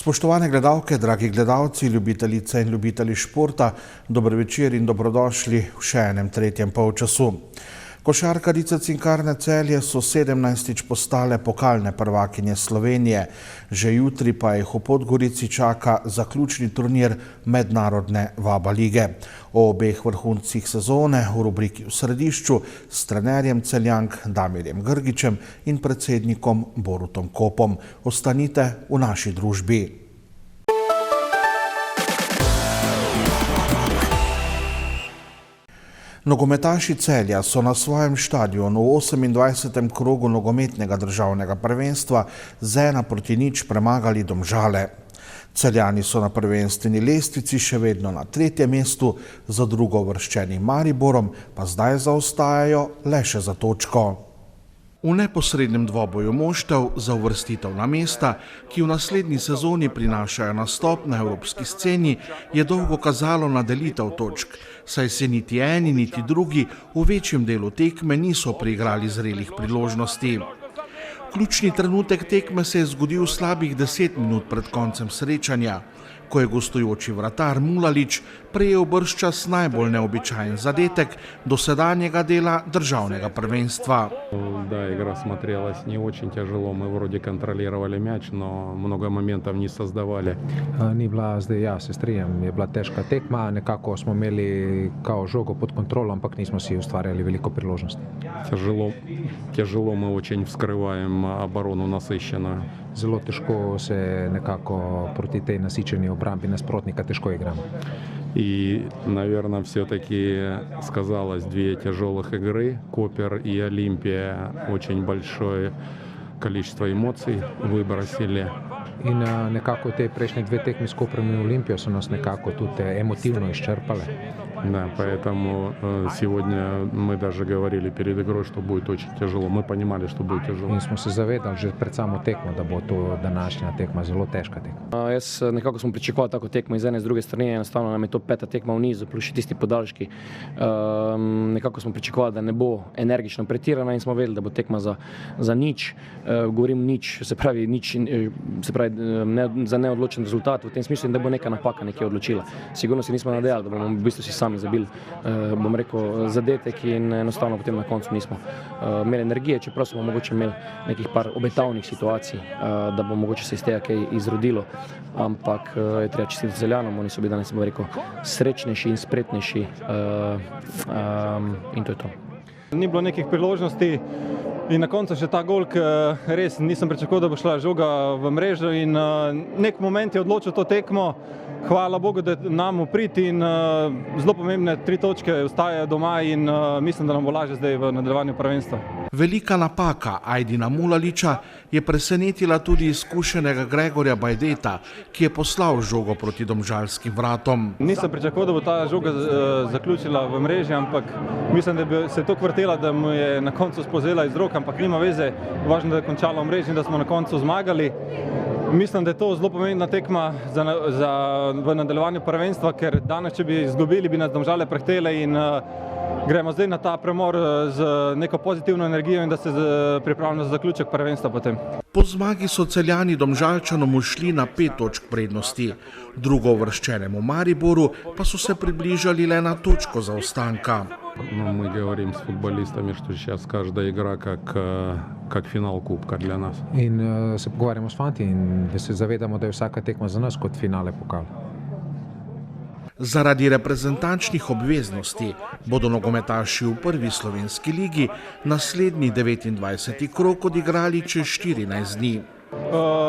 Spoštovane gledalke, dragi gledalci, ljubitelice in ljubitelji športa, dober večer in dobrodošli v še enem tretjem polčasu. Košarkarice Cinkarne Celje so 17. postale pokalne prvakinje Slovenije. Že jutri pa jih v Podgorici čaka zaključni turnir mednarodne Vaba lige. O obeh vrhuncih sezone v rubriki V središču s trenerjem Celjank Damirjem Grgičem in predsednikom Borutom Kopom. Ostanite v naši družbi. Nogometaši Celja so na svojem štadionu v 28. krogu nogometnega državnega prvenstva z 1:0 premagali Domžale. Celjani so na prvenstveni lestvici še vedno na 3. mestu, za drugouvrščenim Mariborom pa zdaj zaostajajo le še za točko. V neposrednem dvoboju moštev za uvrstitev na mesta, ki v naslednji sezoni prinašajo nastop na evropski sceni, je dolgo kazalo na delitev točk, saj se niti eni niti drugi v večjem delu tekme niso priigrali zrelih priložnosti. Ključni trenutek tekme se je zgodil slabih 10 minut pred koncem srečanja, ko je gostujoči vratar Mulalić prejel bržčas najbolj neobičajen zadetek dosedanjega dela državnega prvenstva. Да, игра смотрелась не очень тяжело, мы вроде контролировали мяч, но много моментов не создавали. Ni bila zdaj, ja, se strinjam, je bila težka tekma, nekako smo imeli kao žogo pod kontrolo, ampak nismo si ustvarjali veliko priložnosti. Тяжело мы очень вскрываем оборону насыщенную. Zelo težko se nekako proti tej nasičeni obrambi nasprotnika težko igramo. И, наверное, все-таки сказалось две тяжелых игры. Копер и Олимпия очень большое количество эмоций выбросили. In nekako te prejšnje dve tekmi s Koprom in Olimpijo so nas nekako tudi emotivno izčrpale. Да, поэтому сегодня мы даже говорили перед игрой, что будет очень тяжело. Мы понимали, что будет тяжело. In smo se zavedali že pred samo tekmo, da bo to današnja tekma zelo težka tekma. Jaz nekako sem pričakoval tako tekmo iz ene, z druge strani, enostavno nam je to 5. tekma v nizu, plus še tisti podaljški. Nekako smo pričakovali, da ne bo energično pretirana in smo vedeli, da bo tekma za nič. Govorim nič, se pravi za neodločen rezultat, v tem smislu, da bo neka napaka nekje odločila. Sigurno si nismo nadejali, da bomo v bistvu si sami zabili, bom rekel, zadetek in enostavno potem na koncu nismo imeli energije, čeprav smo mogoče imeli nekih par obetavnih situacij, da bo mogoče se iz tega kaj izrodilo, ampak je treba čestitati Celjanom, oni so bili danes, bom rekel, srečnejši in spretnejši in to je to. Ni bilo nekih priložnosti in na koncu še ta gol, res nisem pričakoval, da bo šla žoga v mrežo in nek moment je odločil to tekmo. Hvala Bogu, da je nam uprit in zelo pomembne 3 točke ostajajo doma in mislim, da nam bo lažje zdaj v nadaljevanju prvenstva. Velika napaka Ajdina Mulalića je presenetila tudi izkušenega Gregorja Bajdeta, ki je poslal žogo proti domžalskim vratom. Nisem pričakoval, da bo ta žoga zaključila v mreži, ampak mislim, da bi se to kvrtela, da mu je na koncu spozela iz rok, ampak nima veze, važno, da je končala v mreži in da smo na koncu zmagali. Mislim, da je to zelo pomembna tekma v nadaljevanju prvenstva, ker danes, če bi izgubili, bi nas Domžale prehtele in gremo zdaj na ta premor z neko pozitivno energijo in da se pripravljamo za zaključek prvenstva potem. Po zmagi so Celjani Domžalčanom ušli na 5 točk prednosti. Drugouvrščenemu Mariboru pa so se približali le na točko zaostanka. Но мы говорим с футболистами, что сейчас каждая игра как финал кубка для нас. In se pogovarjamo s fanti in da se zavedamo, da je vsaka tekma za nas kot finale pokala. Zaradi reprezentančnih obveznosti bodo nogometaši v prvi slovenski ligi naslednji 29. krog odigrali čez 14 dni.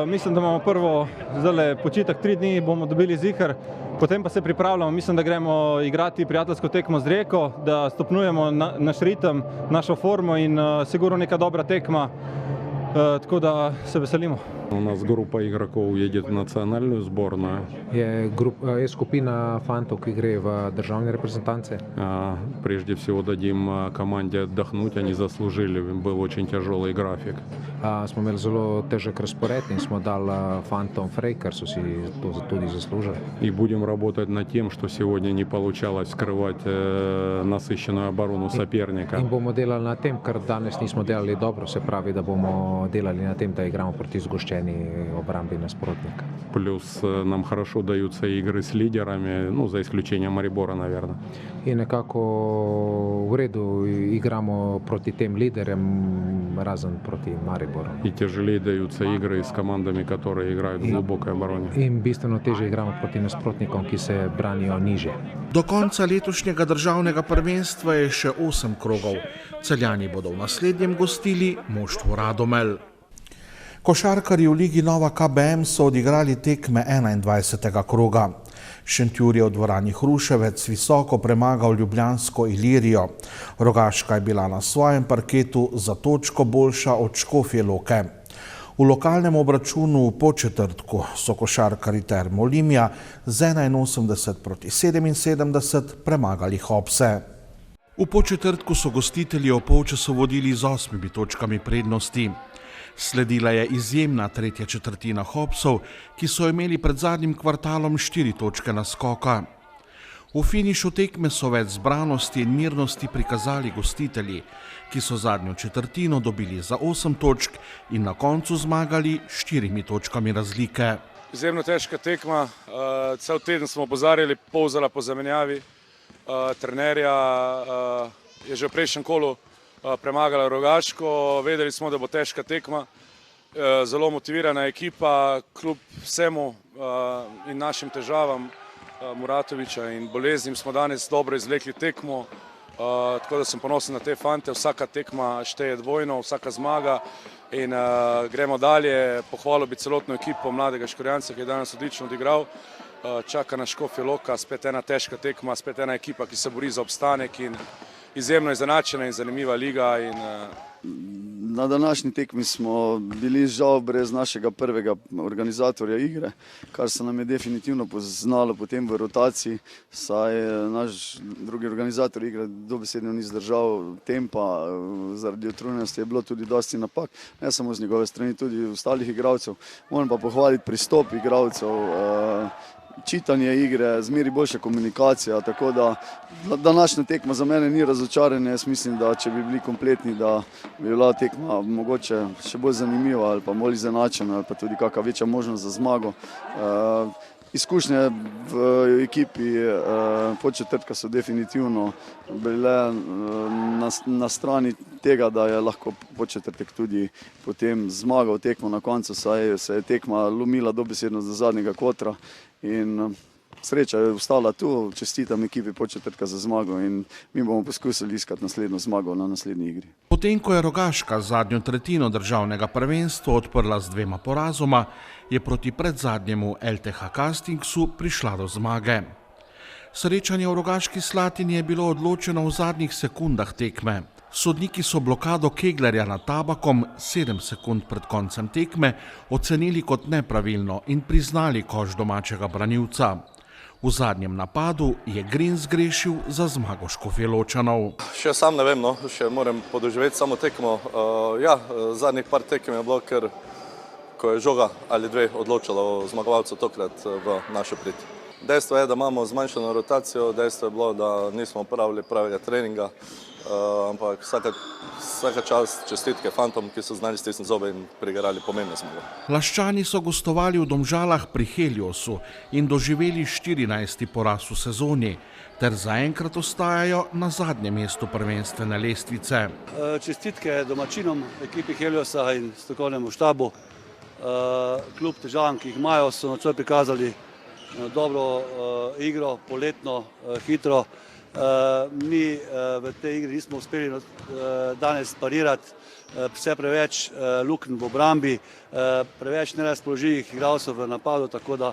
Mislim, da imamo prvo zdaj počitek 3 dni, bomo dobili ziher, potem pa se pripravljamo. Mislim, da gremo igrati prijateljsko tekmo z Rijeko, da stopnjujemo naš ritem, našo formo in sigurno neka dobra tekma, tako da se veselimo. У нас группа игроков едет в национальную сборную. Je skupina fantov, ki gre v državne reprezentance. Прежде всего дадим команде отдохнуть, они заслужили, был очень тяжелый график. Smo imeli zelo težek razpored in smo dali fantom frej, ker so si to tudi zaslužili. И будем работать над тем, что сегодня не получалось скрывать насыщенную оборону соперника. In bomo delali na tem, kar danes nismo delali dobro, se pravi, da bomo delali na tem, da igramo proti zgoščenim zatečeni obrambi nasprotnika. Плюс нам хорошо даются игры с лидерами, ну, за исключением Марибора, наверное. In nekako v redu igramo proti tem liderjem, razen proti Mariboru. И tяжелее даются игры с командами, которые играют в глубокой обороне. In bistveno teže igramo proti nasprotnikom, ki se branijo niže. Do konca letošnjega državnega prvenstva je še 8 krogov. Celjani bodo v naslednjem gostili moštvo Radomel. Košarkarji v Ligi Nova KBM so odigrali tekme 21. kroga. Šentjur je v dvorani Hruševec visoko premagal ljubljansko Ilirijo. Rogaška je bila na svojem parketu za točko boljša od Škofje Loke. V lokalnem obračunu v Podčetrtku so košarkarji Termo Olimja z 81-77 premagali Hopse. V Podčetrtku so gostitelji ob polčasu vodili z 8 točkami prednosti. Sledila je izjemna tretja četrtina Hopsov, ki so imeli pred zadnjim kvartalom 4 točke naskoka. V finišu tekme so več zbranosti in mirnosti prikazali gostitelji, ki so zadnjo četrtino dobili za 8 točk in na koncu zmagali 4 točkami razlike. Izjemno težka tekma, cel teden smo opozarjali, polzala po zamenjavi. Trenerja je že v prejšnjem kolu premagala Rogaško, vedeli smo, da bo težka tekma, zelo motivirana ekipa, kljub vsemu in našim težavam Muratoviča in boleznim smo danes dobro izvlekli tekmo, tako da sem ponosen na te fante, vsaka tekma šteje dvojno, vsaka zmaga in gremo dalje, pohvalil bi celotno ekipo mladega Škorjanca, ki je danes odlično odigral. Čaka na Škofjo Loka, spet ena težka tekma, spet ena ekipa, ki se bori za obstanek in izjemno izenačena in zanimiva liga. Na današnji tekmi smo bili žal brez našega prvega organizatorja igre, kar se nam je definitivno poznalo potem v rotaciji, saj naš drugi organizator igre dobesedno ni zdržal tempa, zaradi utrujenosti je bilo tudi dosti napak, ne samo z njegove strani, tudi ostalih igralcev. Moram pa pohvaliti pristop igralcev, čitanje igre, zmeri boljša komunikacija, tako da današnja tekma za mene ni razočaranje. Jaz mislim, da če bi bili kompletni, da bi bila tekma mogoče še bolj zanimiva ali pa bolj izenačena ali pa tudi kakšna večja možnost za zmago. Izkušnje v ekipi Podčetrtka so definitivno bile na strani tega, da je lahko Podčetrtek tudi potem zmagal tekmo na koncu, saj se je tekma lomila dobesedno do zadnjega kotra in sreča je ostala tu. Čestitam ekipi Podčetrtka za zmago in mi bomo poskusili iskati naslednjo zmago na naslednji igri. Potem, ko je Rogaška zadnjo tretjino državnega prvenstva odprla z 2 porazoma, je proti predzadnjemu LTH Castingsu prišla do zmage. Srečanje v Rogaški Slatini je bilo odločeno v zadnjih sekundah tekme. Sodniki so blokado Keglerja nad Tabakom 7 sekund pred koncem tekme ocenili kot nepravilno in priznali koš domačega branilca. V zadnjem napadu je Green zgrešil za zmago Škofjeločanov. Še sam ne vem, še moram podoživeti samo tekmo. Zadnjih par tekem je bilo, ker ko je žoga ali 2 odločala o zmagovalcu, tokrat v našo prid. Dejstvo je, da imamo zmanjšano rotacijo, dejstvo je bilo, da nismo opravili pravega treninga, ampak vsaka čast čestitke fantom, ki so znali stisniti zobe in prigarali pomembne zmage. Laščani so gostovali v Domžalah pri Heliosu in doživeli 14. poraz v sezoni, ter zaenkrat ostajajo na zadnjem mestu prvenstvene lestvice. Čestitke domačinom, ekipi Heliosa in strokovnemu štabu. Kljub težavam, ki jih imajo, so nocoj prikazali dobro igro, poletno, hitro. Mi v tej igri nismo uspeli danes parirati, vse preveč lukenj v obrambi, preveč nerazpoložljivih igralcev v napadu, tako da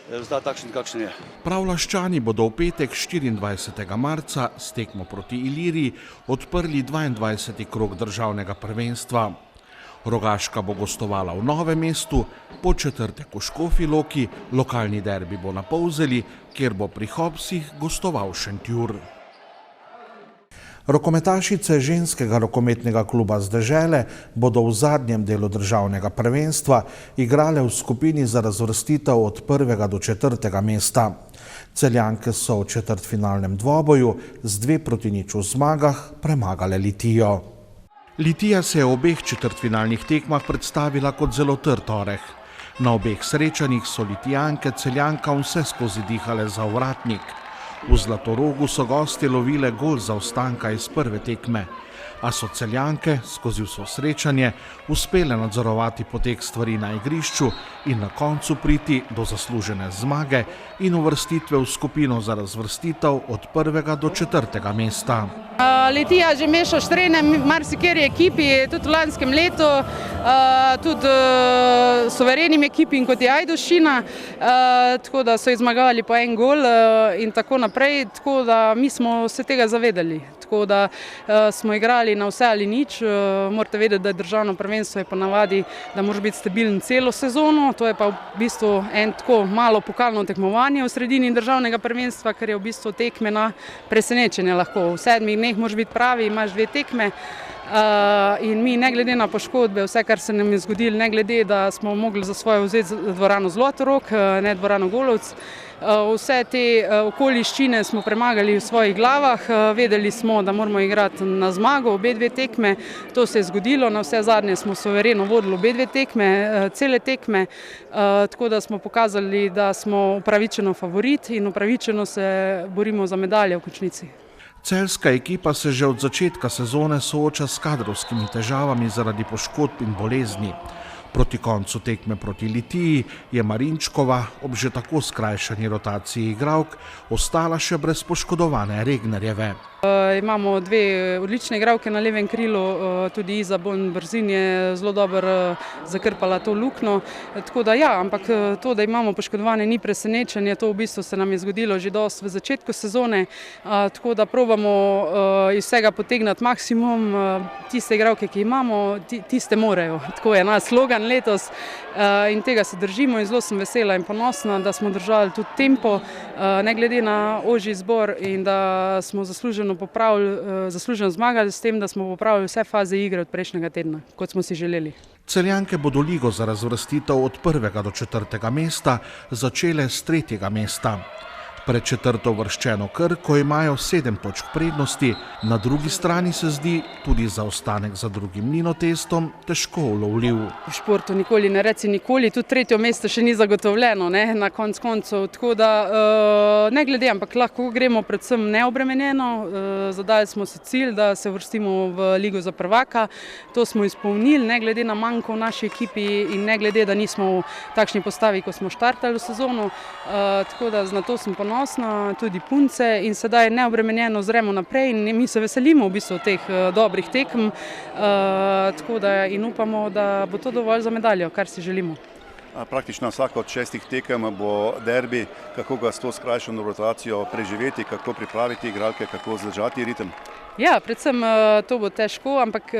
rezultat takšen, kakšen je. Prav Laščani bodo v petek 24. marca s tekmo proti Iliriji odprli 22. krog državnega prvenstva. Rogaška bo gostovala v Novem mestu, Podčetrtek v Škofji Loki, lokalni derbi bo na Polzeli, kjer bo pri Hopsih gostoval Šentjur. Rokometašice ženskega rokometnega kluba z Dežele bodo v zadnjem delu državnega prvenstva igrale v skupini za razvrstitev od 1. do 4. mesta. Celjanke so v četrtfinalnem dvoboju z 2-0 v zmagah premagale Litijo. Litija se je v obeh četrtfinalnih tekmah predstavila kot zelo trd oreh. Na obeh srečanjih so Litijanke Celjankam vse skozi dihale za ovratnik. V Zlatorogu so gostje lovile gol zaostanka iz prve tekme, a so Celjanke skozi vso srečanje uspele nadzorovati potek stvari na igrišču in na koncu priti do zaslužene zmage in uvrstitve v skupino za razvrstitev od 1. do 4. mesta. Litija že meša štrene marsikeri ekipi, tudi v lanskem letu, tudi suverenim ekipim, kot je Ajdovščina, tako da so zmagali po en gol in tako naprej, tako da mi smo se tega zavedali. Tako da smo igrali na vse ali nič. Morate vedeti, da je državno prvenstvo je ponavadi, da moraš biti stabilen celo sezono, to je pa v bistvu en tako malo pokalno tekmovanje v sredini državnega prvenstva, ker je v bistvu tekme na presenečenje lahko. V 7 dneh moraš biti pravi, imaš 2 tekme in mi ne glede na poškodbe, vse kar se nam je zgodilo, ne glede, da smo mogli za svoje vzeti dvorano Zlatorog, ne dvorano Golovec, vse te okoliščine smo premagali v svojih glavah, vedeli smo, da moramo igrati na zmago obe 2 tekme, to se je zgodilo, na vse zadnje smo suvereno vodili obe 2 tekme, cele tekme, tako da smo pokazali, da smo upravičeno favorit in upravičeno se borimo za medalje v končnici. Celjska ekipa se že od začetka sezone sooča s kadrovskimi težavami zaradi poškodb in bolezni. Proti koncu tekme proti Litiji je Marinčkova ob že tako skrajšani rotaciji igralk ostala še brez poškodovane Regnerjeve. Imamo 2 odlične igralke na levem krilu, tudi Iza Brzin je zelo dobro zakrpala to luknjo. Tako da ja, ampak to, da imamo poškodovane, ni presenečenje, to v bistvu se nam je zgodilo že dosti v začetku sezone, tako da probamo iz vsega potegnati maksimum, tiste igralke, ki imamo, tiste morajo. Tako je naš slogan letos in tega se držimo in zelo sem vesela in ponosna, da smo držali tudi tempo, ne glede na ožji izbor in da smo zasluženo zmagali s tem, da smo popravili vse faze igre od prejšnjega tedna, kot smo si želeli. Celjanke bodo ligo za razvrstitev od 1. do 4. mesta začele s 3. mesta. Pred 4. uvrščeno Krko imajo 7 točk prednosti, na drugi strani se zdi tudi zaostanek za drugim Mlinotestom težko ulovljiv. V športu nikoli ne reci nikoli, tudi 3. mesto še ni zagotovljeno, ne, na koncu, tako da ne glede, ampak lahko gremo predvsem neobremenjeno, zadali smo si cilj, da se vrstimo v ligo za prvaka, to smo izpolnili, ne glede na manjko v naši ekipi in ne glede, da nismo v takšni postavi, ko smo štartali v sezono, tako da na to sem ponosna, tudi punce in sedaj neobremenjeno zremo naprej in mi se veselimo v bistvu teh dobrih tekem, tako da in upamo, da bo to dovolj za medaljo, kar si želimo. Praktično vsaka od 6 tekem bo derbi, kako ga s to skrajšano rotacijo preživeti, kako pripraviti igralke, kako zadržati ritem? Ja, predvsem to bo težko, ampak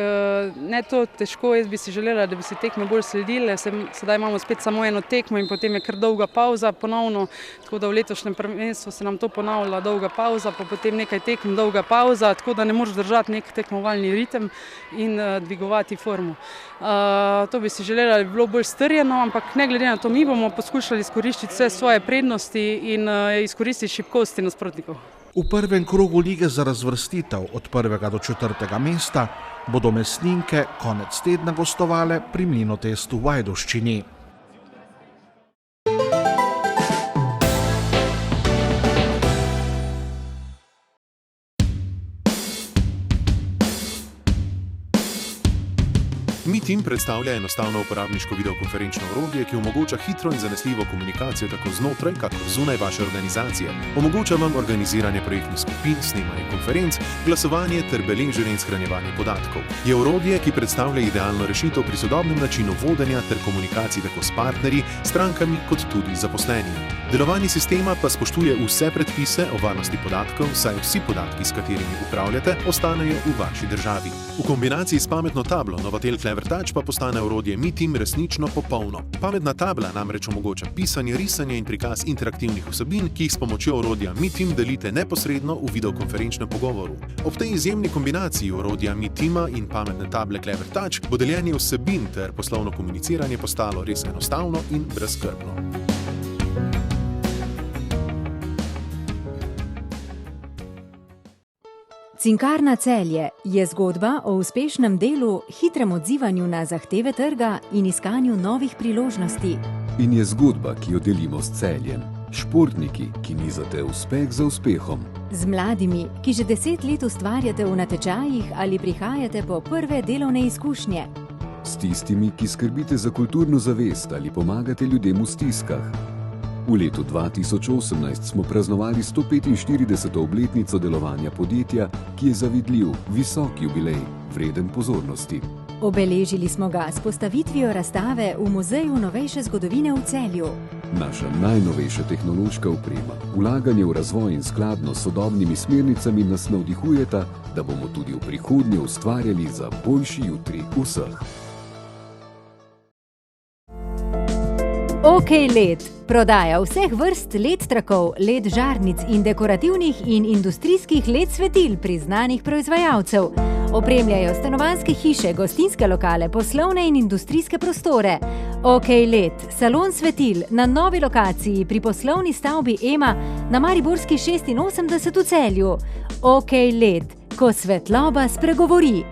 ne to težko, jaz bi si želela, da bi si tekme bolj sledile, sedaj imamo spet samo eno tekmo in potem je kar dolga pauza ponovno, tako da v letošnjem prvenstvu se nam to ponavlja, dolga pauza, pa potem nekaj tekem, dolga pauza, tako da ne moreš držati nek tekmovalni ritem in dvigovati formo. To bi si želela, da bi bilo bolj strjeno, ampak ne glede na to, mi bomo poskušali izkoristiti vse svoje prednosti in izkoristiti šibkosti nasprotnikov. V prvem krogu lige za razvrstitev od 1. do 4. mesta bodo Mesninke konec tedna gostovale pri Mlinotestu v Ajdovščini. MeTeam predstavlja enostavno uporabniško videokonferenčno orodje, ki omogoča hitro in zanesljivo komunikacijo tako znotraj, kakor zunaj vaše organizacije. Omogoča vam organiziranje projektnih skupin, snemanje konferenc, glasovanje ter beleženje in shranjevanje podatkov. Je orodje, ki predstavlja idealno rešitev pri sodobnem načinu vodenja ter komunikaciji tako s partnerji, strankami kot tudi zaposlenimi. Delovanje sistema pa spoštuje vse predpise o varnosti podatkov, saj vsi podatki, s katerimi upravljate, ostanejo v vaši državi. V kombinaciji s pametno tablo Novatel Clever Touch pa postane orodje MeTeam resnično popolno. Pametna tabla namreč omogoča pisanje, risanje in prikaz interaktivnih vsebin, ki jih s pomočjo orodja MeTeam delite neposredno v videokonferenčnem pogovoru. Ob tej izjemni kombinaciji orodja MeTeama in pametne table Clever Touch bo deljenje vsebin ter poslovno komuniciranje postalo res enostavno in brezskrbno. Cinkarna Celje je zgodba o uspešnem delu, hitrem odzivanju na zahteve trga in iskanju novih priložnosti. In je zgodba, ki jo delimo s Celjem. Športniki, ki nizate uspeh za uspehom. Z mladimi, ki že 10 let ustvarjate v natečajih ali prihajate po prve delovne izkušnje. S tistimi, ki skrbite za kulturno zavest ali pomagate ljudem v stiskah. V letu 2018 smo praznovali 145. obletnico delovanja podjetja, ki je zavidljiv, visok jubilej, vreden pozornosti. Obeležili smo ga s postavitvijo razstave v Muzeju novejše zgodovine v Celju. Naša najnovejša tehnološka oprema, vlaganje v razvoj in skladno s sodobnimi smernicami nas navdihujeta, da bomo tudi v prihodnje ustvarjali za boljši jutri vseh. OK LED prodaja vseh vrst LED trakov, LED žarnic in dekorativnih in industrijskih LED svetil priznanih proizvajalcev. Opremljajo stanovanjske hiše, gostinske lokale, poslovne in industrijske prostore. OK LED, salon svetil na novi lokaciji pri poslovni stavbi EMA na Mariborski 86 v Celju. OK LED, ko svetloba spregovori.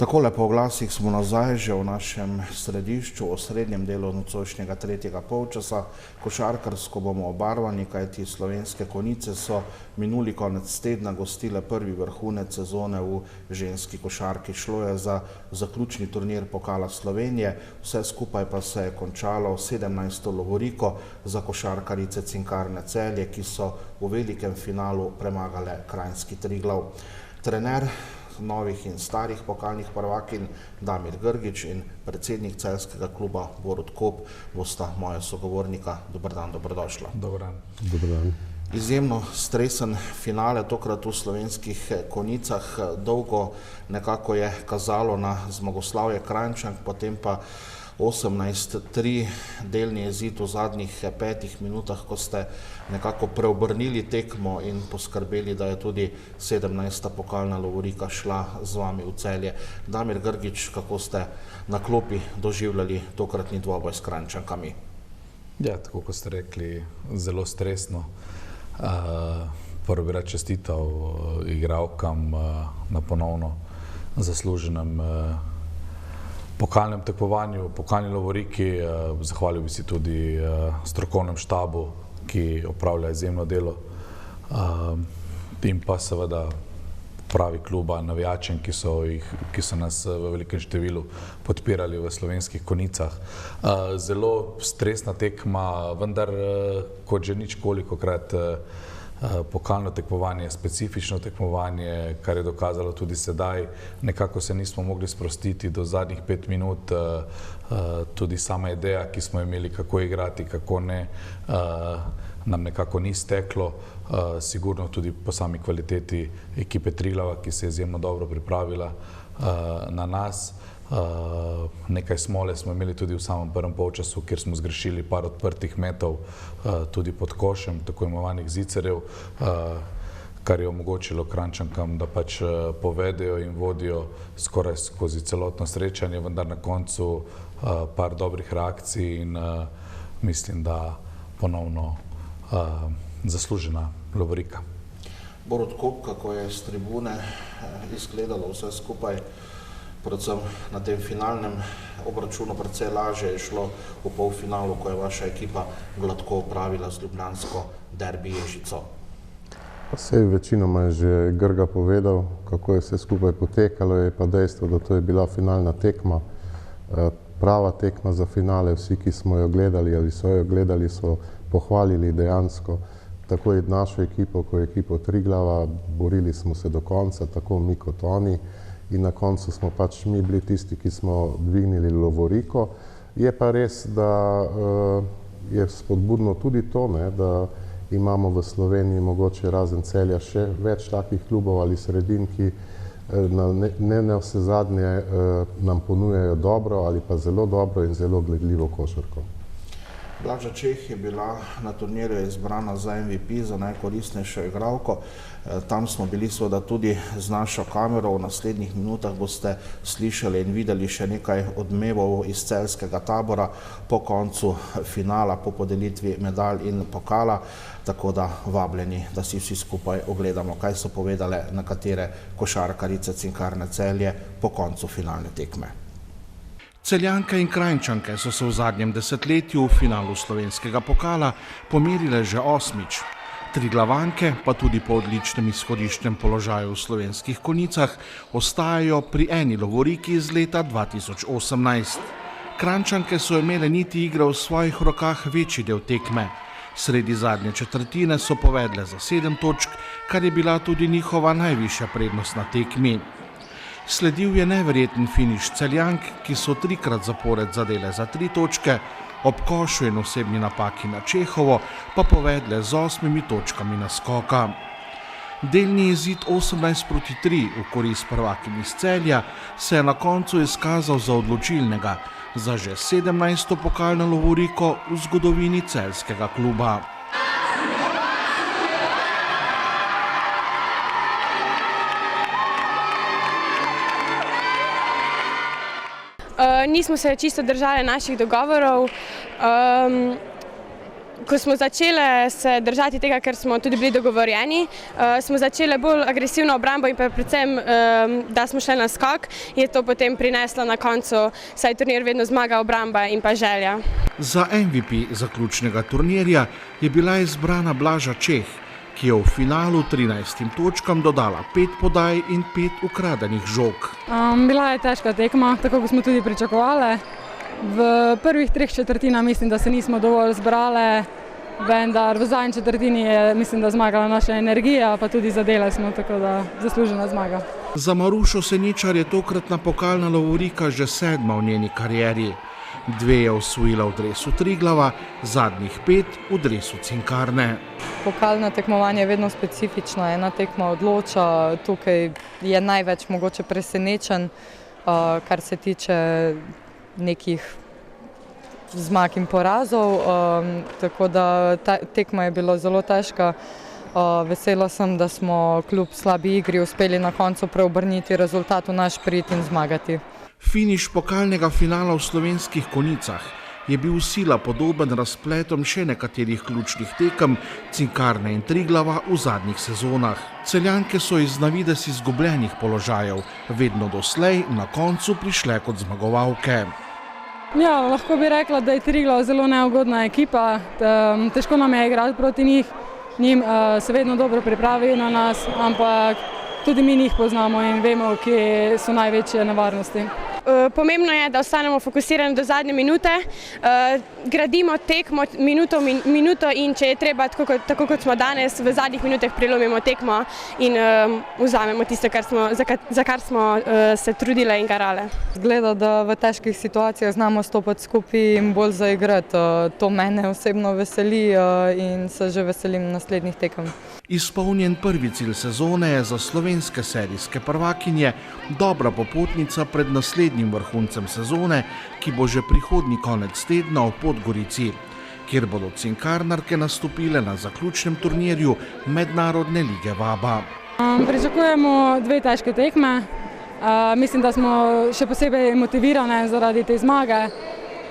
Takole po oglasih smo nazaj že v našem središču, v srednjem delu nocojšnjega tretjega polčasa. Košarkarsko bomo obarvani, kajti slovenske Konjice so minuli konec tedna gostile prvi vrhunec sezone v ženski košarki. Šlo je za zaključni turnir Pokala Slovenije, vse skupaj pa se je končalo 17. lovoriko za košarkarice Cinkarne Celje, ki so v velikem finalu premagale kranjski Triglav. Trener novih in starih pokalnih prvakinj Damir Grgič in predsednik celjskega kluba Borut Kop bosta moja sogovornika. Dober dan, dobrodošla. Dober dan. Dober dan. Izjemno stresen finale, tokrat v slovenskih Konjicah. Dolgo nekako je kazalo na zmagoslavje Kranjčank, potem pa 18-3 delni izid v zadnjih 5 minutah, ko ste nekako preobrnili tekmo in poskrbeli, da je tudi 17. pokalna lovorika šla z vami v Celje. Damir Grgič, kako ste na klopi doživljali tokratni dvoboj s Kranjčankami? Ja, tako kot ste rekli, zelo stresno. Prvo bi rad čestital igralkam na ponovno zasluženem pokalnem tekmovanju, pokalni lovoriki. Zahvalil bi si tudi strokovnem štabu, ki opravlja izjemno delo, in pa seveda pravi kluba, navijačem, ki so nas v velikem številu podpirali v slovenskih Konjicah. Zelo stresna tekma, vendar kot že ničkolikokrat pokalno tekmovanje, specifično tekmovanje, kar je dokazalo tudi sedaj. Nekako se nismo mogli sprostiti do zadnjih 5 minut. Tudi sama ideja, ki smo imeli, kako igrati, kako ne, nam nekako ni steklo. Sigurno tudi po sami kvaliteti ekipe Triglava, ki se je izjemno dobro pripravila na nas. Nekaj smole smo imeli tudi v samem prvem polčasu, kjer smo zgrešili par odprtih metov tudi pod košem, tako imenovanih zicerjev, kar je omogočilo Kranjčankam, da pač povedejo in vodijo skoraj skozi celotno srečanje, vendar na koncu par dobrih reakcij in mislim, da ponovno zaslužena lovorika. Borut Kop, kako je s tribune izgledalo vse skupaj? Predvsem na tem finalnem obračunu precej lažje je šlo v polfinalu, ko je vaša ekipa gladko opravila z ljubljansko derbi Ježico. Sej večinoma je že Grga povedal, kako je vse skupaj potekalo, je pa dejstvo, da to je bila finalna tekma, prava tekma za finale. Vsi, ki smo jo gledali ali so jo gledali, so pohvalili dejansko tako je našo ekipo, kot ekipo Triglava. Borili smo se do konca, tako mi kot oni. In na koncu smo pač mi bili tisti, ki smo dvignili lovoriko. Je pa res, da je spodbudno tudi to, da imamo v Sloveniji mogoče razen Celja še več takih klubov ali sredin, ki ne vse zadnje nam ponujajo dobro ali pa zelo dobro in zelo gledljivo košarko. Blaža Čeh je bila na turnirju izbrana za MVP, za najkoristnejšo igralko. Tam smo bili seveda tudi z našo kamero. V naslednjih minutah boste slišali in videli še nekaj odmevov iz celjskega tabora po koncu finala, po podelitvi medalj in pokala. Tako da vabljeni, da si vsi skupaj ogledamo, kaj so povedale nekatere košarkarice Cinkarne Celje po koncu finalne tekme. Celjanke in Kranjčanke so se v zadnjem desetletju v finalu slovenskega pokala pomerile že 8. Triglavanke, pa tudi po odličnem izhodiščnem položaju v Slovenskih Konjicah, ostajajo pri eni lovoriki iz leta 2018. Kranjčanke so imele niti igre v svojih rokah večji del tekme. Sredi zadnje četrtine so povedle za 7 točk, kar je bila tudi njihova najvišja prednost na tekmi. Sledil je neverjeten finiš Celjank, ki so 3-krat zapored zadele za 3 točke, ob košu in osebni napaki na Čehovo pa povedle z 8 točkami naskoka. Delni izid 18-3 v korist prvakinj iz Celja se je na koncu izkazal za odločilnega, za že 17. pokalno lovoriko v zgodovini celjskega kluba. Nismo se čisto držali naših dogovorov. Ko smo začele se držati tega, ker smo tudi bili dogovorjeni, smo začele bolj agresivno obrambo in pa predvsem, da smo šli na skok, je to potem prineslo na koncu, saj turnir vedno zmaga obramba in pa želja. Za MVP zaključnega turnirja je bila izbrana Blaža Čeh, ki je v finalu 13 točkam dodala 5 podaj in 5 ukradenih žog. Bila je težka tekma, tako kot smo tudi pričakovali. V prvih 3 četrtinah mislim, da se nismo dovolj zbrale, vendar v zadnji četrtini je mislim, da zmagala naša energija, pa tudi zadele smo, tako da zaslužena zmaga. Za Marušo Seničar je tokratna pokalna lovorika že 7. v njeni karieri. 2 je osvojila v dresu Triglava, zadnjih 5 v dresu Cinkarne. Pokalno tekmovanje je vedno specifično, ena tekma odloča, tukaj je največ mogoče presenečen, kar se tiče nekih zmag in porazov, tako da ta tekma je bila zelo težka. Vesela sem, da smo kljub slabi igri uspeli na koncu preobrniti rezultat v naš prid in zmagati. Finiš pokalnega finala v Slovenskih Konjicah je bil sila podoben razpletom še nekaterih ključnih tekem Cinkarne in Triglava v zadnjih sezonah. Celjanke so iz navidez izgubljenih položajev vedno doslej na koncu prišle kot zmagovalke. Ja, lahko bi rekla, da je Triglav zelo neugodna ekipa, težko nam je igrati proti njim se vedno dobro pripravijo na nas, ampak tudi mi njih poznamo in vemo, kje so največje nevarnosti. Pomembno je, da ostanemo fokusirani do zadnje minute, gradimo tekmo minuto in če je treba, tako kot smo danes, v zadnjih minutah prelomimo tekmo in vzamemo tisto, za kar smo se trudile in garale. Zgleda, da v težkih situacijah znamo stopiti skupaj in bolj zaigrati. To mene osebno veseli in se že veselim naslednjih tekem. Izpolnjen prvi cilj sezone je za slovenske serijske prvakinje dobra popotnica pred naslednjim vrhuncem sezone, ki bo že prihodnji konec tedna v Podgorici, kjer bodo cinkarnarke nastopile na zaključnem turnirju Mednarodne lige Vaba. Pričakujemo 2 težke tekme. Mislim, da smo še posebej motivirane zaradi te zmage,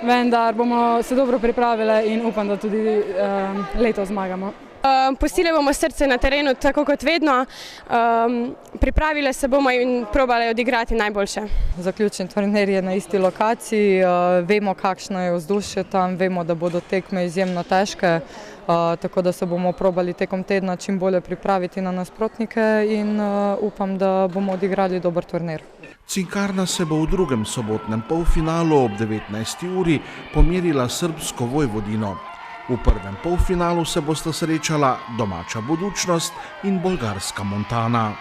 vendar bomo se dobro pripravile in upam, da tudi letos zmagamo. Pustile bomo srce na terenu, tako kot vedno, pripravile se bomo in probale odigrati najboljše. Zaključni turnir je na isti lokaciji, vemo, kakšno je vzdušje tam, vemo, da bodo tekme izjemno težke, tako da se bomo probali tekom tedna čim bolje pripraviti na nasprotnike in upam, da bomo odigrali dober turnir. Cinkarna se bo v drugem sobotnem polfinalu ob 19. uri pomerila s srbsko Vojvodino. V prvem polfinalu se bosta srečala domača Budućnost in bolgarska Montana.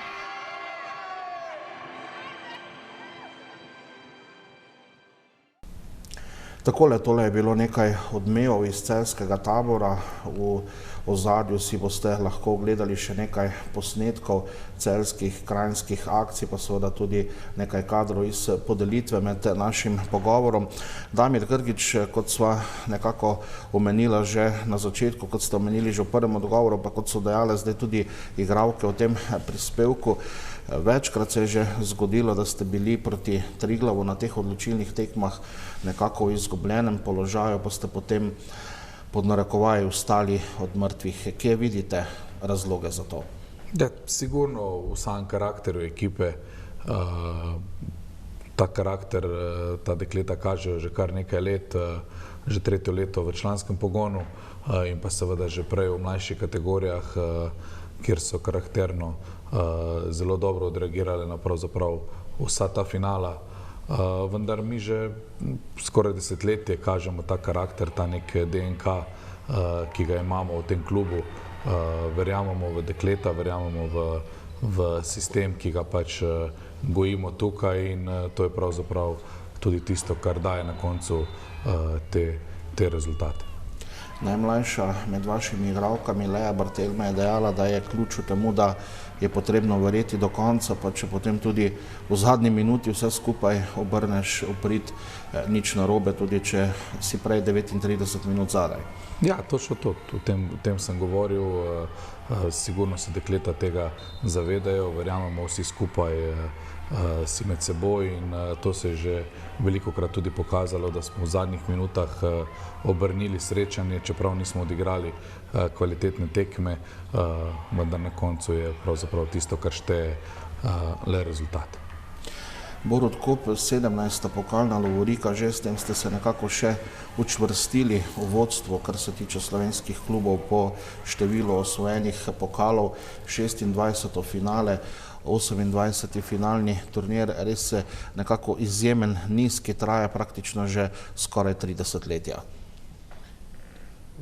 Tole je bilo nekaj odmevov iz celjskega tabora. V ozadju si boste lahko ogledali še nekaj posnetkov celjskih krajinskih akcij, pa seveda tudi nekaj kadrov iz podelitve med našim pogovorom. Damir Grgič, kot sva nekako omenila že na začetku, kot ste omenili že v prvem odgovoru, pa kot so dejale zdaj tudi igralke v tem prispevku, večkrat se je že zgodilo, da ste bili proti Triglavu na teh odločilnih tekmah nekako v izgubljenem položaju, pa ste potem pod narekovaji ostali od mrtvih. Kje vidite razloge za to? Ja, sigurno v samem karakteru ekipe. Ta karakter, ta dekleta kažejo že kar nekaj let, že 3. leto v članskem pogonu in pa seveda že prej v mlajših kategorijah, kjer so karakterno zelo dobro odreagirali na pravzaprav vsa ta finala. Vendar mi že skoraj desetletje kažemo ta karakter, ta nek DNK, ki ga imamo v tem klubu. Verjamemo v dekleta, verjamemo v sistem, ki ga pač gojimo tukaj in to je pravzaprav tudi tisto, kar daje na koncu te rezultate. Najmlajša med vašimi igralkami, Lea Bartelme, je dejala, da je ključ v temu, da je potrebno verjeti do konca, pa če potem tudi v zadnji minuti vse skupaj obrneš v prid, nič narobe, tudi če si prej 39 minut zadaj. Ja, točno to. O tem sem govoril. Sigurno se dekleta tega zavedajo, verjamemo vsi skupaj si med seboj in to se je že velikokrat tudi pokazalo, da smo v zadnjih minutah obrnili srečanje, čeprav nismo odigrali kvalitetne tekme, vendar na koncu je pravzaprav tisto, kar šteje, le rezultat. Borut Kop, 17. pokalna lovorika, že s tem ste se nekako še učvrstili v vodstvo, kar se tiče slovenskih klubov po številu osvojenih pokalov, 26. finale, 28. finalni turnir, res nekako izjemen niz, ki traja praktično že skoraj 30 letja.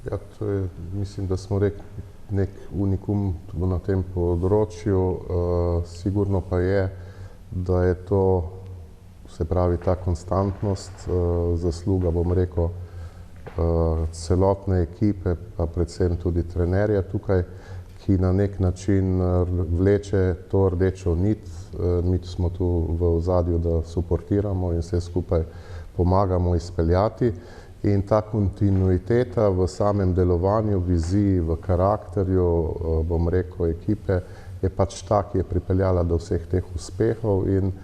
Ja, to je, mislim, da smo rekli nek unikum na tem področju. Sigurno pa je, da je to, se pravi, ta konstantnost, zasluga, bom rekel, celotne ekipe, pa predvsem tudi trenerja tukaj, ki na nek način vleče to rdečo nit. Mi smo tu v ozadju, da suportiramo in vse skupaj pomagamo izpeljati. In ta kontinuiteta v samem delovanju, viziji, v karakterju, bom rekel, ekipe, je pač ta, ki je pripeljala do vseh teh uspehov in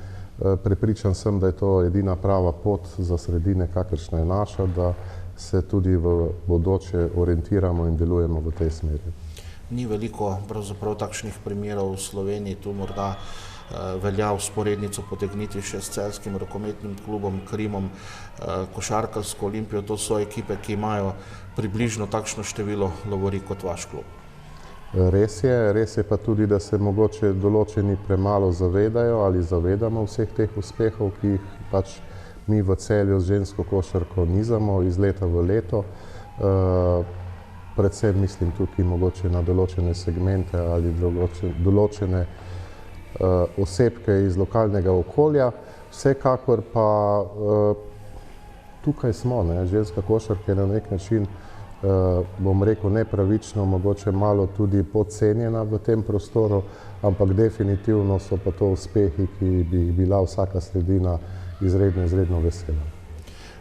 prepričan sem, da je to edina prava pot za sredine, kakršna je naša, da se tudi v bodoče orientiramo in delujemo v tej smeri. Ni veliko pravzaprav takšnih primerov v Sloveniji, tu morda velja vzporednico potegniti še s celjskim rokometnim klubom, Krimom, košarkarsko Olimpijo, to so ekipe, ki imajo približno takšno število lovorik kot vaš klub. Res je pa tudi, da se mogoče določeni premalo zavedajo ali zavedamo vseh teh uspehov, ki jih pač mi v Celju z žensko košarko nizamo iz leta v leto. Predvsem mislim tukaj mogoče na določene segmente ali določene osebke iz lokalnega okolja. Vsekakor pa tukaj smo, ženska košarka je na nek način, bom rekel, nepravično, mogoče malo tudi podcenjena v tem prostoru, ampak definitivno so pa to uspehi, ki bi jih bila vsaka sredina izredno vesela.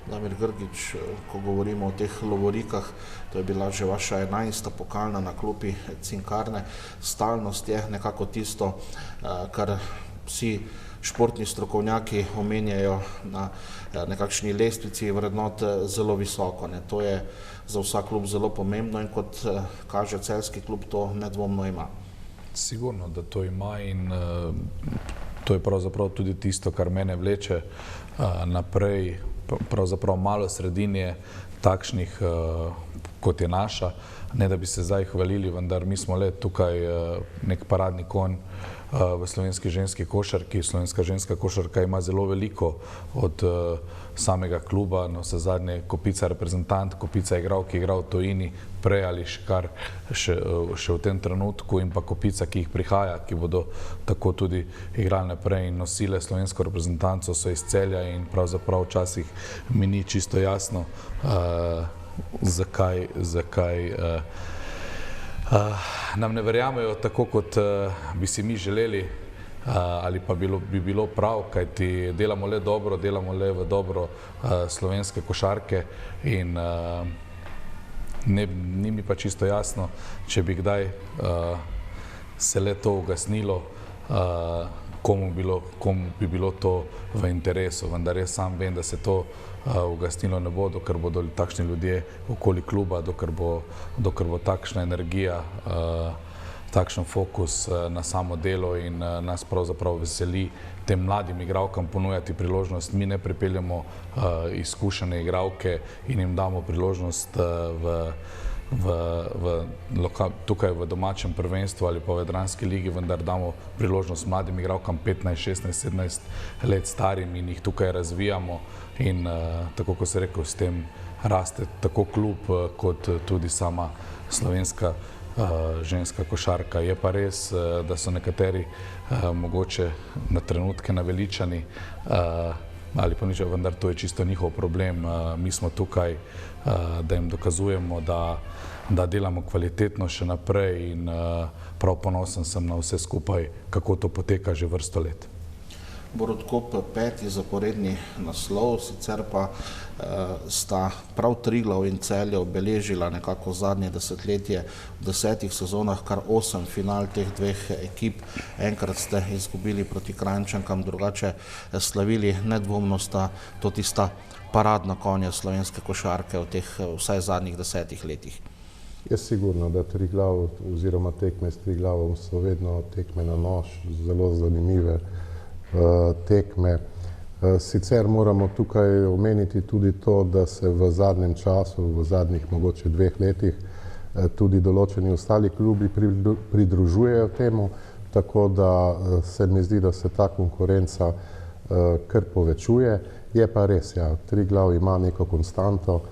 Damir Grgič, ko govorimo o teh lovorikah, to je bila že vaša 11. pokalna na klopi Cinkarne. Stalnost je nekako tisto, kar vsi športni strokovnjaki omenjajo na nekakšni lestvici vrednot zelo visoko. To je za vsak klub zelo pomembno in kot kaže celjski klub, to nedvomno ima. Sigurno, da to ima in to je pravzaprav tudi tisto, kar mene vleče naprej. Pravzaprav malo sredin je takšnih, kot je naša. Ne da bi se zdaj hvalili, vendar mi smo le tukaj nek paradni konj v slovenski ženski košarki. Slovenska ženska košarka ima zelo veliko od samega kluba, no vse zadnje kopica reprezentant, kopica igralk, ki igra v tujini, prej ali še v tem trenutku, in pa kopica, ki jih prihaja, ki bodo tako tudi igrali naprej in nosile slovensko reprezentanco, so iz Celja in pravzaprav včasih mi ni čisto jasno, zakaj nam ne verjamejo tako, kot bi si mi želeli, ali pa bi bilo prav, kajti delamo le dobro, delamo le v dobro slovenske košarke in ni mi pa čisto jasno, če bi kdaj se le to ugasnilo, komu bi bilo to v interesu, vendar jaz sam vem, da se to ugasnilo ne bo, dokler bodo takšni ljudje okoli kluba, dokler bo takšna energija, takšen fokus na samo delo in nas pravzaprav veseli tem mladim igralkam ponujati priložnost. Mi ne pripeljamo izkušene igralke in jim damo priložnost tukaj v domačem prvenstvu ali pa v Jadranski ligi, vendar damo priložnost mladim igralkam 15, 16, 17 let starim in jih tukaj razvijamo in tako kot se rekel, s tem raste tako klub kot tudi sama slovenska ženska košarka. Je pa res, da so nekateri mogoče na trenutke naveličani ali pa nič, vendar to je čisto njihov problem. Mi smo tukaj, da jim dokazujemo, da delamo kvalitetno še naprej in prav ponosen sem na vse skupaj, kako to poteka že vrsto let. Borut Kop, 5. zaporedni naslov, sicer pa sta prav Triglav in Celje obeležila nekako zadnje desetletje v 10 sezonah, kar 8 final teh dveh ekip. Enkrat ste izgubili proti Kranjčankam, drugače slavili. Nedvomno sta to tista paradna konja slovenske košarke v teh vsaj zadnjih 10 letih. Je sigurno, da Triglav oziroma tekme s Triglavom so vedno tekme na nož, zelo zanimive tekme. Sicer moramo tukaj omeniti tudi to, da se v zadnjem času, v zadnjih mogoče 2 letih, tudi določeni ostali klubi pridružujejo temu, tako da se mi zdi, da se ta konkurenca kar povečuje. Je pa res, ja, Triglav ima neko konstanto,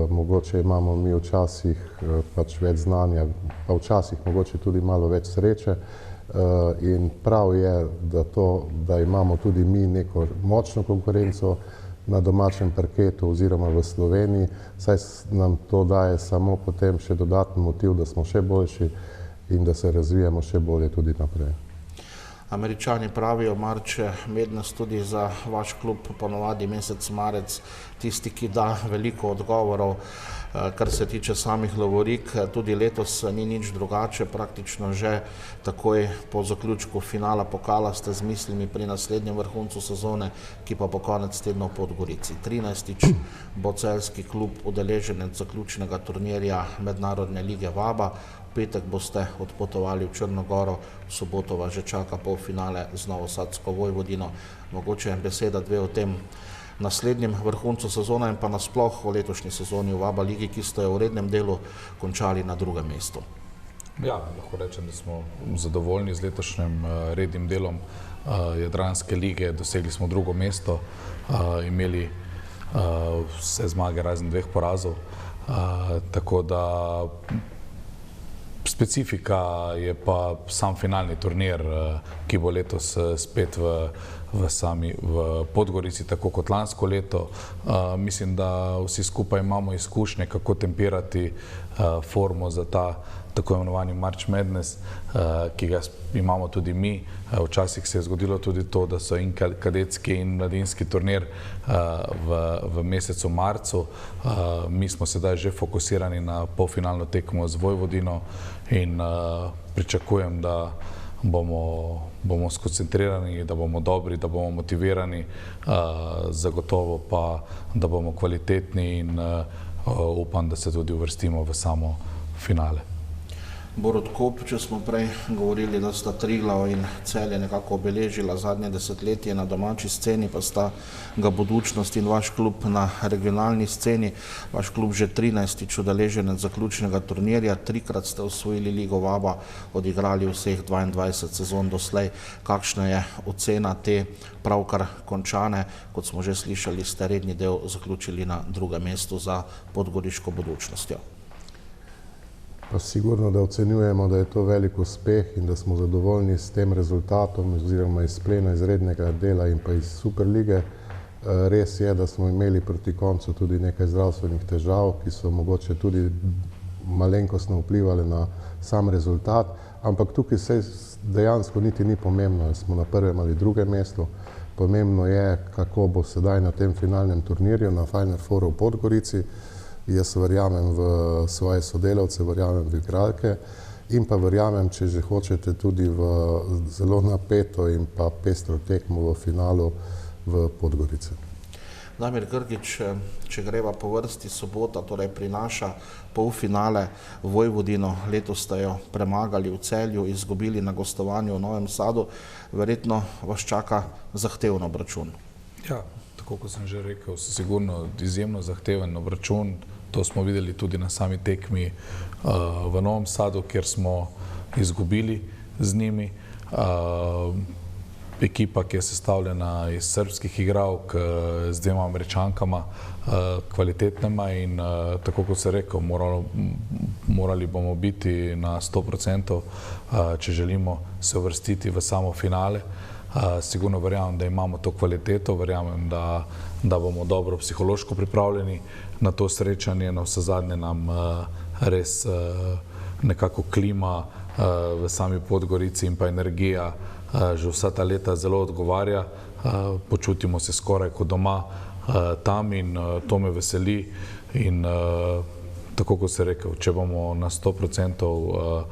mogoče imamo mi včasih pač več znanja, pa včasih mogoče tudi malo več sreče. In prav je, da imamo tudi mi neko močno konkurenco na domačem parketu oziroma v Sloveniji, saj nam to daje samo potem še dodatni motiv, da smo še boljši in da se razvijamo še bolje tudi naprej. Američani pravijo, Marč, Mednes, tudi za vaš klub ponovadi mesec marec tisti, ki da veliko odgovorov, kar se tiče samih lovorik. Tudi letos ni nič drugače, praktično že takoj po zaključku finala pokala ste z mislimi pri naslednjem vrhuncu sezone, ki pa bo konec tedna v Podgorici. 13. bo celjski klub udeleženec zaključnega turnirja Mednarodne lige Vaba. V petek boste odpotovali v Črnogoro, v soboto vas že čaka polfinale z Novosadsko Vojvodino. Mogoče beseda dve o tem naslednjem vrhuncu sezone in pa nasploh v letošnji sezoni v Vaba ligi, ki ste v rednem delu končali na 2. mestu. Ja, lahko rečem, da smo zadovoljni z letošnjim rednim delom Jadranske lige. Dosegli smo 2. mesto, imeli vse zmage razen 2 porazov, tako da specifika je pa sam finalni turnir, ki bo letos spet v Podgorici, tako kot lansko leto. Mislim, da vsi skupaj imamo izkušnje, kako tempirati formo za ta tako imenovani March Madness, ki ga imamo tudi mi. Včasih se je zgodilo tudi to, da so in kadetski in mladinski turnir v mesecu marcu. Mi smo sedaj že fokusirani na polfinalno tekmo z Vojvodino in pričakujem, da bomo skoncentrirani, da bomo dobri, da bomo motivirani, zagotovo pa, da bomo kvalitetni in upam, da se tudi uvrstimo v samo finale. Borut Kop, če smo prej govorili, da sta Triglav in Celje nekako obeležila zadnje desetletje na domači sceni, pa sta ga Budućnost in vaš klub na regionalni sceni. Vaš klub že 13. udeleženec zaključnega turnirja, 3-krat ste osvojili Ligo Vaba, odigrali vseh 22 sezon doslej. Kakšna je ocena te pravkar končane? Kot smo že slišali, ste redni del zaključili na drugem mestu za podgoriško Budućnostjo. Pa sigurno, da ocenjujemo, da je to velik uspeh in da smo zadovoljni s tem rezultatom oziroma iz plena izrednega dela in pa iz Superlige. Res je, da smo imeli proti koncu tudi nekaj zdravstvenih težav, ki so mogoče tudi malenkostno vplivali na sam rezultat, ampak tukaj se dejansko niti ni pomembno, da smo na prvem ali drugem mestu. Pomembno je, kako bo sedaj na tem finalnem turnirju, na Final Fouru v Podgorici. Jaz verjamem v svoje sodelavce, verjamem v igralke in pa verjamem, če že hočete, tudi v zelo napeto in pa pestro tekmo v finalu v Podgorici. Damir Grgić, če greva po vrsti, sobota torej prinaša polfinale Vojvodino. Letos ste jo premagali v Celju, izgubili na gostovanju v Novem Sadu. Verjetno vas čaka zahteven obračun. Ja, tako kot sem že rekel, sigurno izjemno zahteven obračun. To smo videli tudi na sami tekmi v Novem Sadu, kjer smo izgubili z njimi. Ekipa, ki je sestavljena iz srbskih igralk z dvema Američankama, kvalitetnima in tako kot se rekel, morali bomo biti na 100%, če želimo se uvrstiti v samo finale. Sigurno verjamem, da imamo to kvaliteto, verjamem, da bomo dobro psihološko pripravljeni na to srečanje. Na vse zadnje nam res nekako klima v sami Podgorici in pa energija že vsa ta leta zelo odgovarja. Počutimo se skoraj kot doma tam in to me veseli. In tako kot se rekel, če bomo na 100%,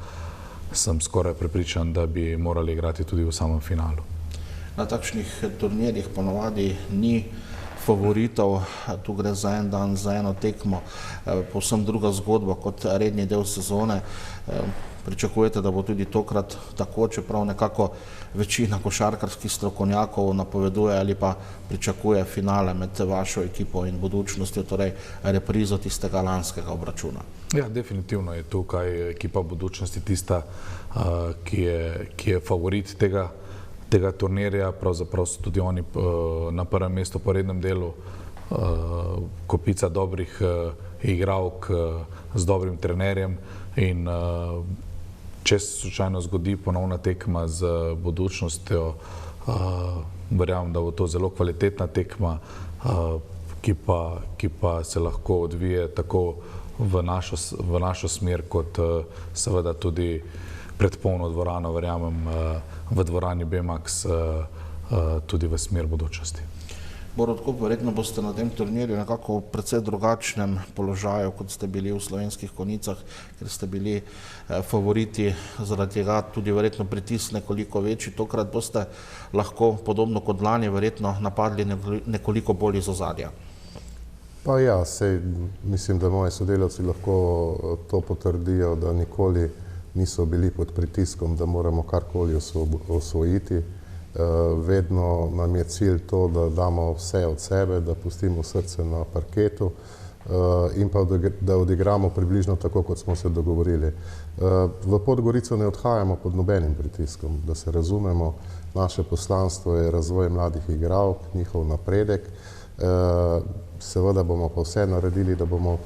sem skoraj prepričan, da bi morali igrati tudi v samem finalu. Na takšnih turnirjih ponovadi ni favoritov, tu gre za en dan, za eno tekmo, povsem druga zgodba kot redni del sezone. Pričakujete, da bo tudi tokrat tako, čeprav nekako večina košarkarskih strokovnjakov napoveduje ali pa pričakuje finale med vašo ekipo in Budućnostjo, torej reprizo tistega lanskega obračuna? Ja, definitivno je tukaj ekipa Budućnosti tista, ki je favorit tega turnirja. Pravzaprav so tudi oni na prvem mestu po rednem delu, kopica dobrih igralk z dobrim trenerjem in če se slučajno zgodi ponovna tekma z Budućnostjo, verjamem, da bo to zelo kvalitetna tekma, ki pa se lahko odvije tako v našo smer, kot seveda tudi pred polno dvorano, verjamem, v dvorani BMAX tudi v smer Budućnosti. Borut Kop, verjetno boste na tem turnirju nekako v precej drugačnem položaju, kot ste bili v Slovenskih Konjicah, ker ste bili favoriti, zaradi tega tudi verjetno pritisk nekoliko večji. Tokrat boste lahko, podobno kot lani, verjetno napadli nekoliko bolj iz ozadja. Pa ja, sej mislim, da moji sodelavci lahko to potrdijo, da nikoli niso bili pod pritiskom, da moramo karkoli osvojiti. Vedno nam je cilj to, da damo vse od sebe, da pustimo srce na parketu in pa da odigramo približno tako, kot smo se dogovorili. V Podgorico ne odhajamo pod nobenim pritiskom, da se razumemo. Naše poslanstvo je razvoj mladih igralk, njihov napredek. Seveda bomo pa vse naredili, da bomo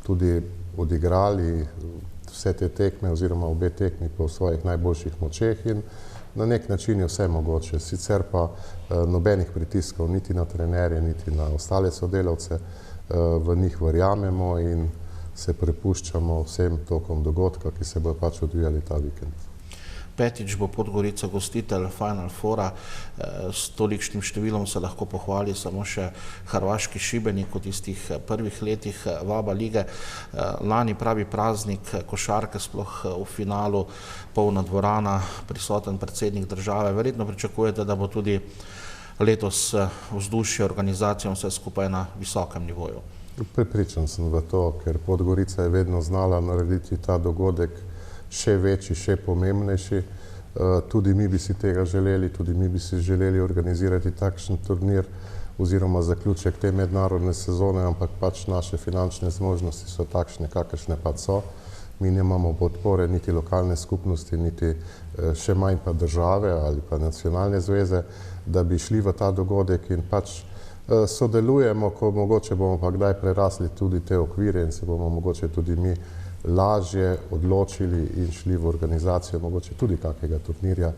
tudi odigrali vse te tekme oziroma obe tekmi po svojih najboljših močeh in na nek način je vse mogoče. Sicer pa nobenih pritiskov niti na trenerje, niti na ostale sodelavce, v njih verjamemo in se prepuščamo vsem tokom dogodka, ki se bo pač odvijali ta vikend. Petič bo Podgorica gostitelj Final Foura, s tolikšnim številom se lahko pohvali samo še hrvaški Šibenik v tistih prvih letih Vaba lige. Lani pravi praznik košarke, sploh v finalu, polna dvorana, prisoten predsednik države. Verjetno pričakujete, da bo tudi letos vzdušje, organizacija vse skupaj na visokem nivoju. Prepričan sem v to, ker Podgorica je vedno znala narediti ta dogodek še večji, še pomembnejši. Tudi mi bi si tega želeli, tudi mi bi si želeli organizirati takšen turnir oziroma zaključek te mednarodne sezone, ampak pač naše finančne zmožnosti so takšne, kakršne pa so. Mi nemamo podpore niti lokalne skupnosti, niti še manj pa države ali pa nacionalne zveze, da bi šli v ta dogodek in pač sodelujemo, ko mogoče bomo pa kdaj prerasli tudi te okvire in se bomo mogoče tudi mi lažje odločili in šli v organizacijo mogoče tudi kakega turnirja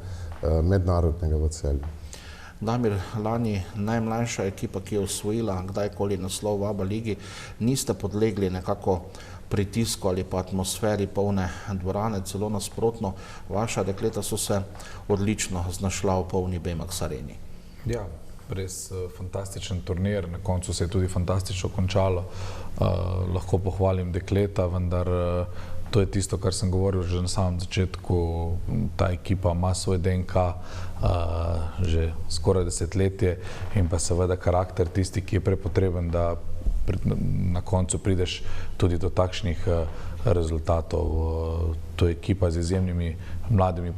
mednarodnega v Celju. Damir, lani najmlajša ekipa, ki je osvojila kdajkoli naslov v ABA ligi, niste podlegli nekako pritisku ali pa atmosferi polne dvorane, celo nasprotno, vaša dekleta so se odlično znašla v polni BMX areni. Ja, res fantastičen turnir, na koncu se je tudi fantastično končalo. Lahko pohvalim dekleta, vendar to je tisto, kar sem govoril že na samem začetku. Ta ekipa ima svoj DNK že skoraj desetletje in pa seveda karakter tisti, ki je prepotreben, da na koncu prideš tudi do takšnih rezultatov. To je ekipa z izjemnimi mladimi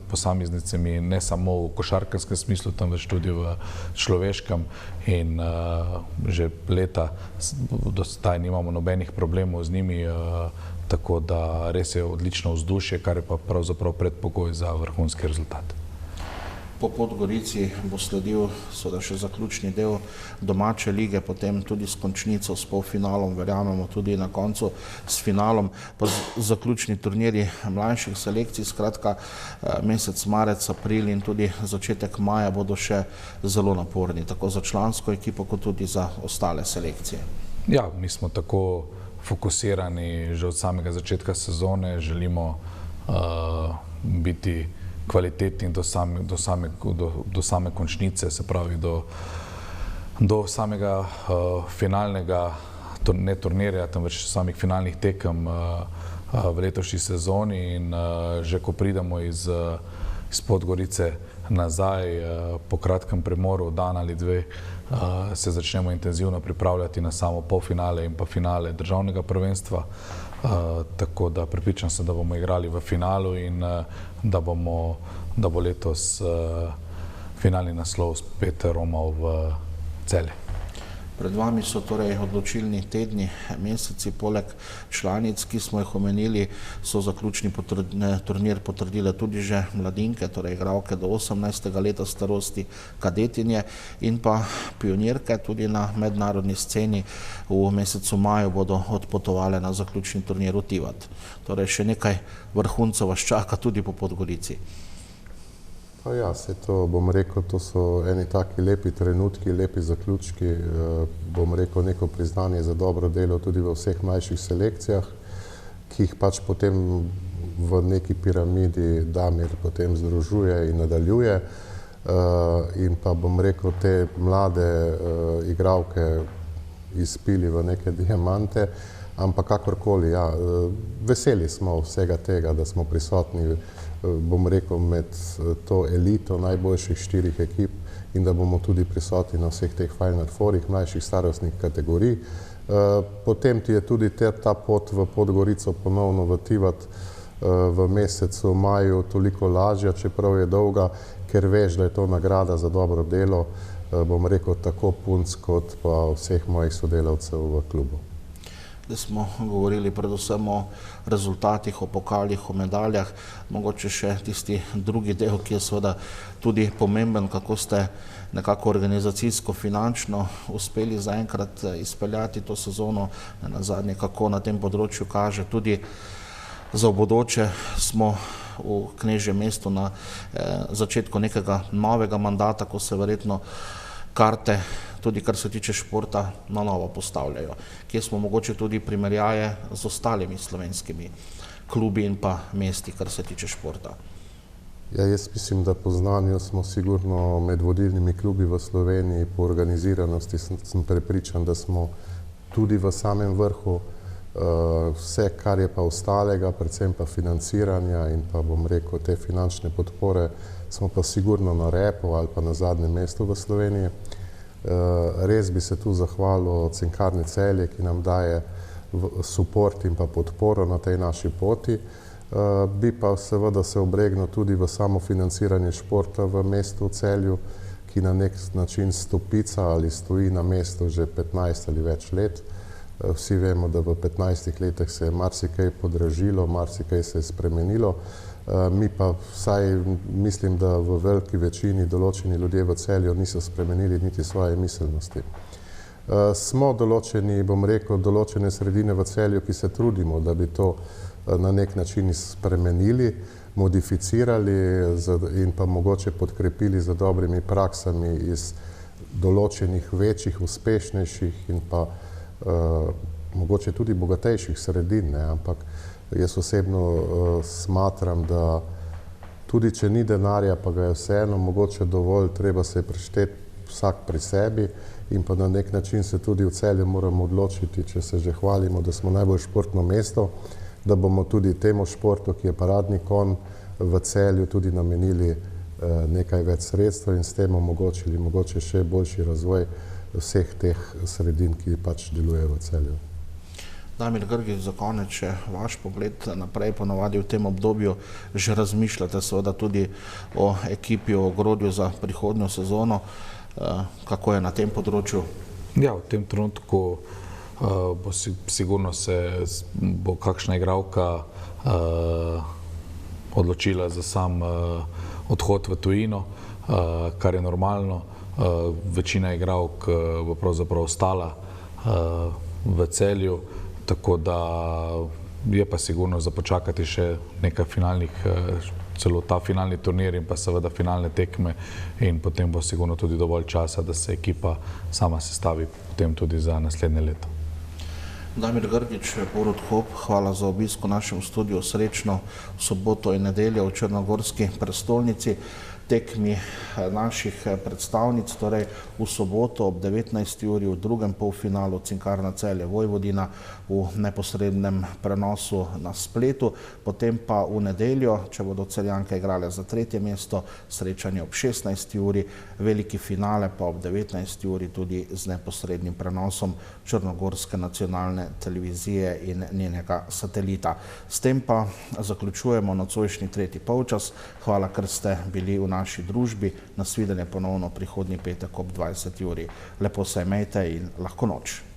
posameznicami, ne samo v košarkarskem smislu, temveč tudi v človeškem in že leta do zdaj nimamo nobenih problemov z njimi, tako da res je odlično vzdušje, kar je pa pravzaprav predpogoj za vrhunski rezultat. Po Podgorici bo sledil seveda še zaključni del domače lige, potem tudi s končnico, s polfinalom, verjamemo tudi na koncu s finalom, pa zaključni turniri mlajših selekcij, skratka mesec marec, april in tudi začetek maja bodo še zelo naporni, tako za člansko ekipo, kot tudi za ostale selekcije. Ja, mi smo tako fokusirani že od samega začetka sezone, želimo biti kvalitetni do same končnice, se pravi do samega finalnega, ne turnirja, temveč samih finalnih tekem v letošnji sezoni in že ko pridemo iz Podgorice nazaj po kratkem premoru, dan ali dve, se začnemo intenzivno pripravljati na samo polfinale in pa finale državnega prvenstva. Tako da prepričan sem, da bomo igrali v finalu in da bo letos finalni naslov spet romal v Celje. Pred vami so torej odločilni tedni, meseci, poleg članic, ki smo jih omenili, so zaključni turnir potrdile tudi že mladinke, torej igralke do 18. leta starosti, kadetinje in pa pionirke tudi na mednarodni sceni. V mesecu maju bodo odpotovale na zaključni turnir v Tivat. Torej še nekaj vrhuncev vas čaka tudi po Podgorici. Pa ja, se to bom rekel, to so eni taki lepi trenutki, lepi zaključki, bom rekel neko priznanje za dobro delo tudi v vseh mlajših selekcijah, ki jih pač potem v neki piramidi Damir potem združuje in nadaljuje in pa bom rekel te mlade igralke izpili v neke diamante, ampak kakorkoli, ja, veseli smo vsega tega, da smo prisotni, bom rekel, med to elito najboljših 4 ekip in da bomo tudi prisotni na vseh teh Final Fourih mlajših starostnih kategorij. Potem ti je tudi ta pot v Podgorico ponovno v Tivat v mesecu maju toliko lažja, čeprav je dolga, ker veš, da je to nagrada za dobro delo, bom rekel, tako punc kot pa vseh mojih sodelavcev v klubu. Da smo govorili predvsem o rezultatih, o pokalih, o medaljah, mogoče še tisti drugi del, ki je seveda tudi pomemben, kako ste nekako organizacijsko, finančno uspeli zaenkrat izpeljati to sezono, nazadnje kako na tem področju kaže tudi za v bodoče. Smo v Knežjem mestu na začetku nekega novega mandata, ko se verjetno karte, tudi kar se tiče športa, na novo postavljajo. Kje smo mogoče tudi primerjaje z ostalimi slovenskimi klubi in pa mesti, kar se tiče športa? Ja, jaz mislim, da po znanju smo sigurno med vodilnimi klubi v Sloveniji, po organiziranosti sem prepričan, da smo tudi v samem vrhu. Vse, kar je pa ostalega, predvsem pa financiranja in pa bom rekel te finančne podpore, smo pa sigurno na repu ali pa na zadnjem mestu v Sloveniji. Res bi se tu zahvalil Cinkarni Celje, ki nam daje suport in pa podporo na tej naši poti. Bi pa seveda se obregnil tudi v samo financiranje športa v mestu Celju, ki na nek način stopica ali stoji na mestu že 15 ali več let. Vsi vemo, da v 15 letih se je marsikaj podražilo, marsikaj se je spremenilo. Mi pa vsaj mislim, da v veliki večini določeni ljudje v Celju niso spremenili niti svoje miselnosti. Smo določeni, bom rekel, določene sredine v Celju, ki se trudimo, da bi to na nek način spremenili, modificirali in pa mogoče podkrepili z dobrimi praksami iz določenih večjih, uspešnejših in pa mogoče tudi bogatejših sredin, ampak jaz osebno smatram, da tudi če ni denarja, pa ga je vseeno mogoče dovolj, treba se prešteti vsak pri sebi in pa na nek način se tudi v Celju moramo odločiti, če se že hvalimo, da smo najbolj športno mesto, da bomo tudi temu športu, ki je paradni konj v Celju, tudi namenili nekaj več sredstev in s tem omogočili mogoče še boljši razvoj vseh teh sredin, ki pač delujejo v Celju. Damir Grgić, za konec, če vaš pogled naprej, ponovadi v tem obdobju že razmišljate seveda tudi o ekipi, o ogrodju za prihodnjo sezono. Kako je na tem področju? Ja, v tem trenutku bo sigurno bo kakšna igralka odločila za sam odhod v tujino, kar je normalno. Večina igralk bo pravzaprav ostala v Celju, tako da je pa sigurno za počakati še nekaj finalnih, celo ta finalni turnir in pa seveda finalne tekme in potem bo sigurno tudi dovolj časa, da se ekipa sama sestavi potem tudi za naslednje leto. Damir Grgić, Borut Hop, hvala za obisk v našem studiu, srečno v soboto in nedeljo v črnogorski prestolnici. Tekmi naših predstavnic, torej v soboto ob 19. uri v drugem polfinalu Cinkarna Celje Vojvodina v neposrednem prenosu na spletu, potem pa v nedeljo, če bodo Celjanke igrale za 3. mesto, srečanje ob 16. uri, veliki finale pa ob 19. uri tudi z neposrednim prenosom Črnogorske nacionalne televizije in njenega satelita. S tem pa zaključujemo nocojšnji tretji polčas. Hvala, ker ste bili v naši družbi. Nasvidenje ponovno prihodnji petek ob 20. uri. Lepo se imejte in lahko noč.